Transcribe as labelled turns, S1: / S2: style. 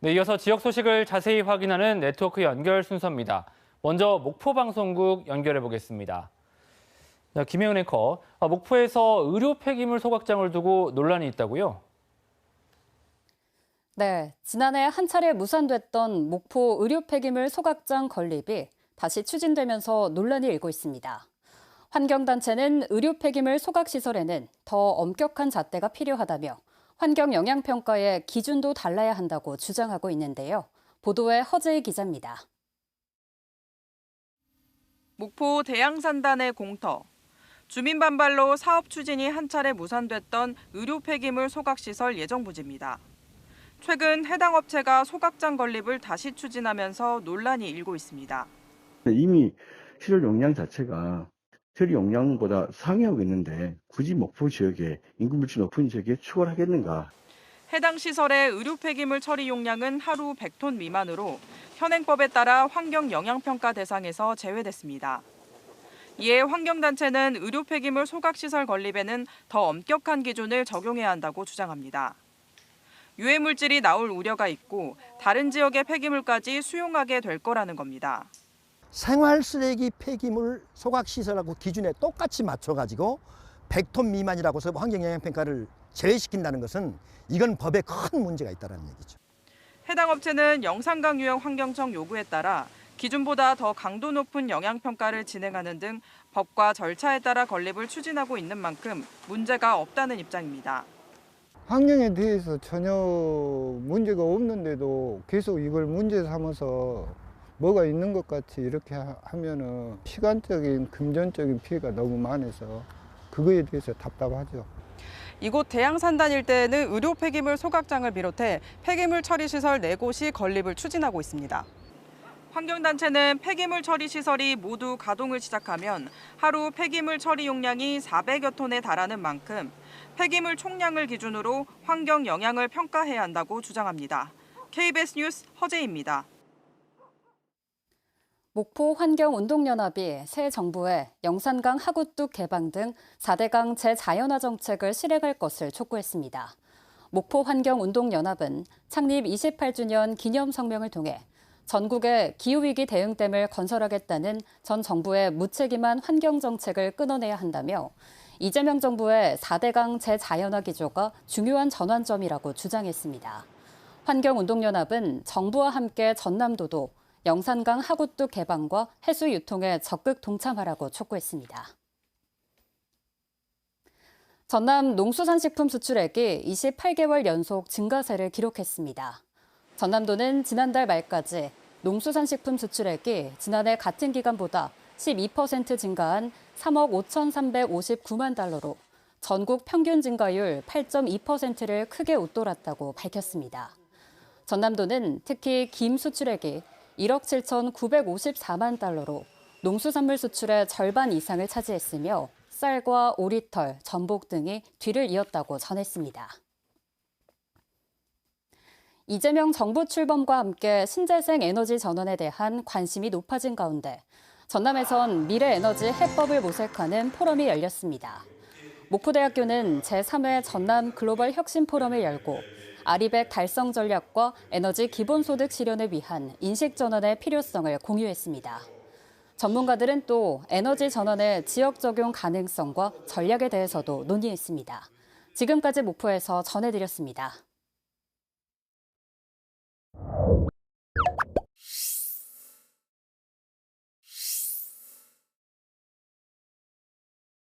S1: 네, 이어서 지역 소식을 자세히 확인하는 네트워크 연결 순서입니다. 먼저 목포 방송국 연결해 보겠습니다. 김혜은 앵커, 목포에서 의료 폐기물 소각장을 두고 논란이 있다고요?
S2: 네, 지난해 한 차례 무산됐던 목포 의료 폐기물 소각장 건립이 다시 추진되면서 논란이 일고 있습니다. 환경단체는 의료 폐기물 소각시설에는 더 엄격한 잣대가 필요하다며 환경 영향평가의 기준도 달라야 한다고 주장하고 있는데요. 보도에 허재희 기자입니다.
S3: 목포 대양산단의 공터. 주민 반발로 사업 추진이 한 차례 무산됐던 의료 폐기물 소각시설 예정 부지입니다. 최근 해당 업체가 소각장 건립을 다시 추진하면서 논란이 일고 있습니다.
S4: 이미 시설 용량 자체가 처리 용량보다 상회하고 있는데 굳이 목포 지역에 인구밀집 높은 지역에 추가를 하겠는가.
S3: 해당 시설의 의료 폐기물 처리 용량은 하루 100톤 미만으로 현행법에 따라 환경 영향평가 대상에서 제외됐습니다. 이에 환경단체는 의료 폐기물 소각시설 건립에는 더 엄격한 기준을 적용해야 한다고 주장합니다. 유해물질이 나올 우려가 있고 다른 지역의 폐기물까지 수용하게 될 거라는 겁니다.
S5: 생활 쓰레기 폐기물 소각시설하고 기준에 똑같이 맞춰가지고 100톤 미만이라고 해서 환경영향평가를 제외시킨다는 것은 이건 법에 큰 문제가 있다는 얘기죠.
S3: 해당 업체는 영산강 유형 환경청 요구에 따라 기준보다 더 강도 높은 영향평가를 진행하는 등 법과 절차에 따라 건립을 추진하고 있는 만큼 문제가 없다는 입장입니다.
S6: 환경에 대해서 전혀 문제가 없는데도 계속 이걸 문제 삼아서 뭐가 있는 것 같이 이렇게 하면은 시간적인, 금전적인 피해가 너무 많아서 그거에 대해서 답답하죠.
S3: 이곳 대양산단 일대에는 의료 폐기물 소각장을 비롯해 폐기물 처리 시설 4곳이 건립을 추진하고 있습니다. 환경단체는 폐기물 처리 시설이 모두 가동을 시작하면 하루 폐기물 처리 용량이 400여 톤에 달하는 만큼 폐기물 총량을 기준으로 환경 영향을 평가해야 한다고 주장합니다. KBS 뉴스 허재입니다.
S2: 목포 환경운동연합이 새 정부에 영산강 하구뚝 개방 등 4대강 재자연화 정책을 실행할 것을 촉구했습니다. 목포 환경운동연합은 창립 28주년 기념 성명을 통해 전국의 기후위기 대응댐을 건설하겠다는 전 정부의 무책임한 환경정책을 끊어내야 한다며 이재명 정부의 4대강 재자연화 기조가 중요한 전환점이라고 주장했습니다. 환경운동연합은 정부와 함께 전남도도 영산강 하구뚝 개방과 해수 유통에 적극 동참하라고 촉구했습니다. 전남 농수산식품 수출액이 28개월 연속 증가세를 기록했습니다. 전남도는 지난달 말까지 농수산식품 수출액이 지난해 같은 기간보다 12% 증가한 3억 5,359만 달러로 전국 평균 증가율 8.2%를 크게 웃돌았다고 밝혔습니다. 전남도는 특히 김 수출액이 1억 7,954만 달러로 농수산물 수출의 절반 이상을 차지했으며 쌀과 오리털, 전복 등이 뒤를 이었다고 전했습니다. 이재명 정부 출범과 함께 신재생 에너지 전환에 대한 관심이 높아진 가운데 전남에선 미래에너지 해법을 모색하는 포럼이 열렸습니다. 목포대학교는 제3회 전남 글로벌 혁신 포럼을 열고 아리백 달성 전략과 에너지 기본소득 실현을 위한 인식 전환의 필요성을 공유했습니다. 전문가들은 또 에너지 전환의 지역 적용 가능성과 전략에 대해서도 논의했습니다. 지금까지 목포에서 전해드렸습니다.